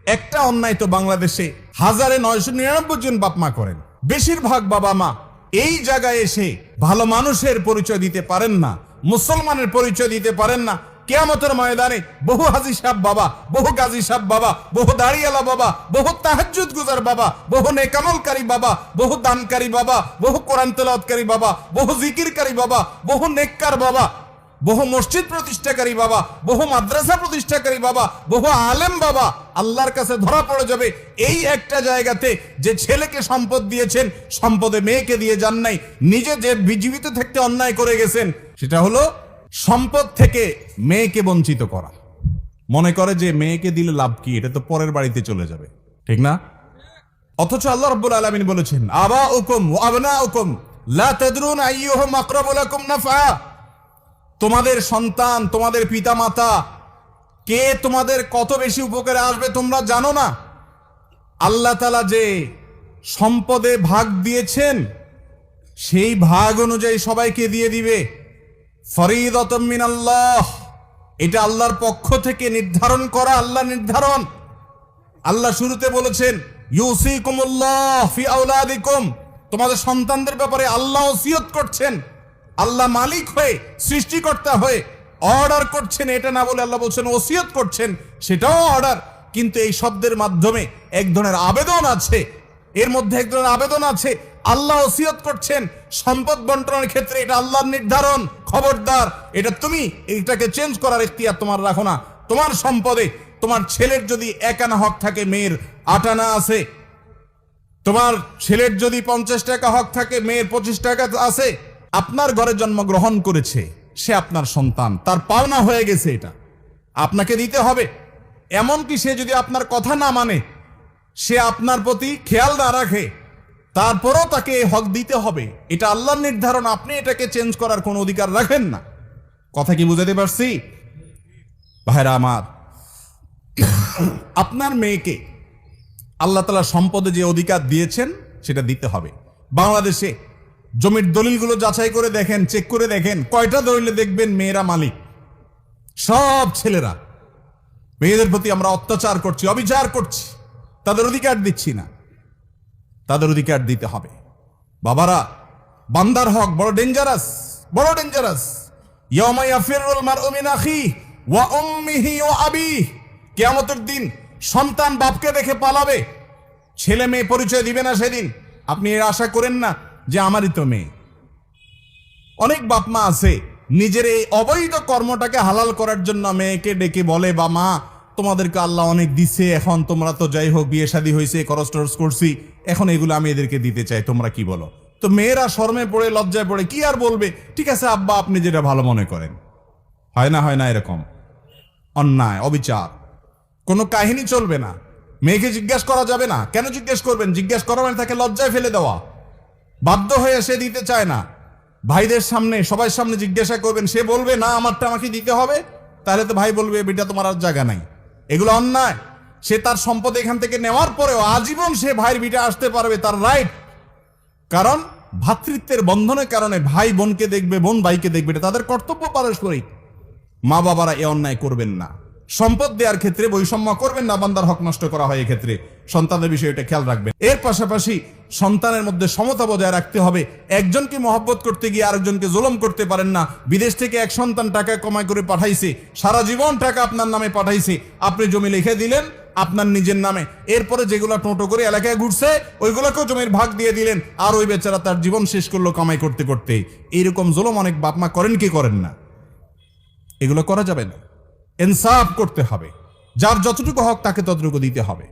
একটা অন্যায় তো বাংলাদেশে 1999 জন বাপ মা করেন। বেশিরভাগ বাবা মা এই জায়গায় এসে ভালো মানুষের পরিচয় দিতে পারেন না, মুসলমানের পরিচয় দিতে পারেন না। কিয়ামতের ময়দানে বহু হাজী সাহেব বাবা, বহু গাজী সাহেব বাবা, বহু দাড়িয়ালা বাবা, বহু তাহাজ্জুদ গুজার বাবা, বহু নেকামলকারী বাবা, বহু দানকারী বাবা, বহু কোরআন তেলাওয়াতকারী বাবা, বহু জিকিরকারী বাবা, বহু নেককার বাবা, বহু মসজিদ প্রতিষ্ঠাকারী বাবা, বহু মাদ্রাসা প্রতিষ্ঠাকারী বাবা, বহু আলেম বাবা আল্লাহর কাছে ধরা পড়ে যাবে এই একটা জায়গাতে যে ছেলেকে সম্পদ দিয়েছেন, সম্পদে মেয়েকে দিয়ে যান নাই। নিজে যে জীবিত থাকতে অন্যায় করে গেছেন, সেটা হলো সম্পদ থেকে মেয়েকে বঞ্চিত করা। মনে করে যে মেয়েকে দিলে লাভ কি, এটা তো পরের বাড়িতে চলে যাবে, ঠিক না? অথচ আল্লাহ রাব্বুল আলামিন বলেছেন, আবাউকুম ওয়া আবনাউকুম লা তাদরুন আইয়ুহুম আকরাবু লাকুম নাফআ। তোমাদের সন্তান, তোমাদের পিতামাতা কে তোমাদের কত বেশি উপকারে আসবে তোমরা জানো না। আল্লাহ তাআলা যে সম্পদে ভাগ দিয়েছেন, সেই ভাগ অনুযায়ী সবাইকে দিয়ে দিবে। ফরিদাতুম মিনাল্লাহ, এটা আল্লাহর পক্ষ থেকে নির্ধারণ করা, আল্লাহ নির্ধারণ। আল্লাহ শুরুতে বলেছেন, ইউসিকুমুল্লাহ ফি আওলাদিকুম, তোমাদের সন্তানদের ব্যাপারে আল্লাহ ওসিয়ত করছেন। আল্লাহ মালিক হয়ে, সৃষ্টিকর্তা হয়ে অর্ডার করছেন, এটা না বলে আল্লাহ বলছেন ওসিয়ত করছেন, সেটাও অর্ডার। কিন্তু এই শব্দের মাধ্যমে এক ধরনের আবেদন আছে, এর মধ্যে এক ধরনের আবেদন আছে। আল্লাহ ওসিয়ত করছেন সম্পদ বন্টনের ক্ষেত্রে, এটা আল্লাহর নির্ধারণ। খবরদার, এটা তুমি এটাকে চেঞ্জ করার ইখতিয়ার তোমার রাখো না। তোমার সম্পদে তোমার ছেলের যদি 1 আনা হক থাকে, মেয়ের 8 আনা আছে। তোমার ছেলের যদি 50 টাকা হক থাকে, মেয়ের 25 টাকা আছে। আপনার ঘরে জন্মগ্রহণ করেছে, সে আপনার সন্তান, তার পাওনা হয়ে গেছে, এটা আপনাকে দিতে হবে। এমনকি সে যদি আপনার কথা না মানে, সে আপনার প্রতি খেয়াল না রাখে, তারপরও তাকে এই হক দিতে হবে। এটা আল্লাহর নির্ধারণ, আপনি এটাকে চেঞ্জ করার কোনো অধিকার রাখেন না। কথা কি বুঝাতে পারছি ভাইরা আমার? আপনার মেয়েকে আল্লাহ তাআলা সম্পদে যে অধিকার দিয়েছেন সেটা দিতে হবে। বাংলাদেশে জমির দলিলগুলো যাচাই করে দেখেন, চেক করে দেখেন, কয়টা দলিলে দেখবেন মেয়েরা মালিক? সব ছেলেরা। মেয়েদের প্রতি আমরা অত্যাচার করছি, অবিচার করছি, তাদের অধিকার দিচ্ছি না। তাদের অধিকার দিতে হবে। বাবারা, বান্দার হক বড় ডেঞ্জারাস, বড় ডেঞ্জারাস। ইয়াউমা ইয়াফিরুল মারউ মিন আখিহি ওয়া উম্মিহি ওয়া আবিহি, কিয়ামতের দিন সন্তান বাপকে দেখে পালাবে, ছেলে মেয়ে পরিচয় দিবে না সেদিন। আপনি এর আশা করেন না যে আমারই তো মেয়ে। অনেক বাপ মা আছে নিজের এই অবৈধ কর্মটাকে হালাল করার জন্য মেয়েকে ডেকে বলে, বা মা তোমাদেরকে আল্লাহ অনেক দিছে, এখন তোমরা তো যাই হোক বিয়ে শাদী হয়েছে, খরচ টরচ করছি, এখন এগুলো আমি এদেরকে দিতে চাই, তোমরা কি বলো? তো মেয়েরা শরমে পড়ে, লজ্জায় পড়ে, কি আর বলবে, ঠিক আছে আব্বা আপনি যেটা ভালো মনে করেন। হয় না, হয় না এরকম? অন্যায়, অবিচার, কোনো কাহিনী চলবে না। মেয়েকে জিজ্ঞাসা করা যাবে না। কেন জিজ্ঞেস করবেন? জিজ্ঞাসা করা মানে তাকে লজ্জায় ফেলে দেওয়া। বাধ্য হয়ে সে দিতে চায় না। ভাইদের সামনে, সবার সামনে জিজ্ঞাসা করবেন, সে বলবে না আমারটা আমাকে দিতে হবে, তাহলে তো ভাই বলবে বেটা তোমার আর জায়গা নাই। এগুলো অন্যায়। সে তার সম্পদ এখান থেকে নেওয়ার পরেও আজীবন সে ভাইয়ের বিটা আসতে পারবে, তার রাইট। কারণ ভ্রাতৃত্বের বন্ধনের কারণে ভাই বোনকে দেখবে, বোন ভাইকে দেখবে, এটা তাদের কর্তব্য পারস্পরিক। মা বাবারা এ অন্যায় করবেন না। সম্পদ দেওয়ার ক্ষেত্রে বৈষম্য করবেন না, বান্দার হক নষ্ট করা হয় এক্ষেত্রে। সন্তানের বিষয়টা খেয়াল রাখবেন। এর পাশাপাশি সন্তানের মধ্যে সমতা বজায় রাখতে হবে। একজনকে মহব্বত করতে গিয়ে আরেকজনকে জুলুম করতে পারেন না। বিদেশ থেকে এক সন্তান টাকা কমাই করে পাঠাইছে, সারা জীবন টাকা আপনার নামে পাঠাইছে, আপনি জমি লিখে দিলেন আপনার নিজের নামে, এরপরে যেগুলো টোটো করে এলাকায় ঘুরছে ওইগুলোকেও জমির ভাগ দিয়ে দিলেন, আর ওই বেচারা তার জীবন শেষ করলো কামাই করতে করতে। এইরকম জুলুম অনেক বাপমা করেন কি করেন না? এগুলো করা যাবে না। ইনসাফ করতে হবে, যার যতটুকু হক তাকে ততটুকু দিতে হবে।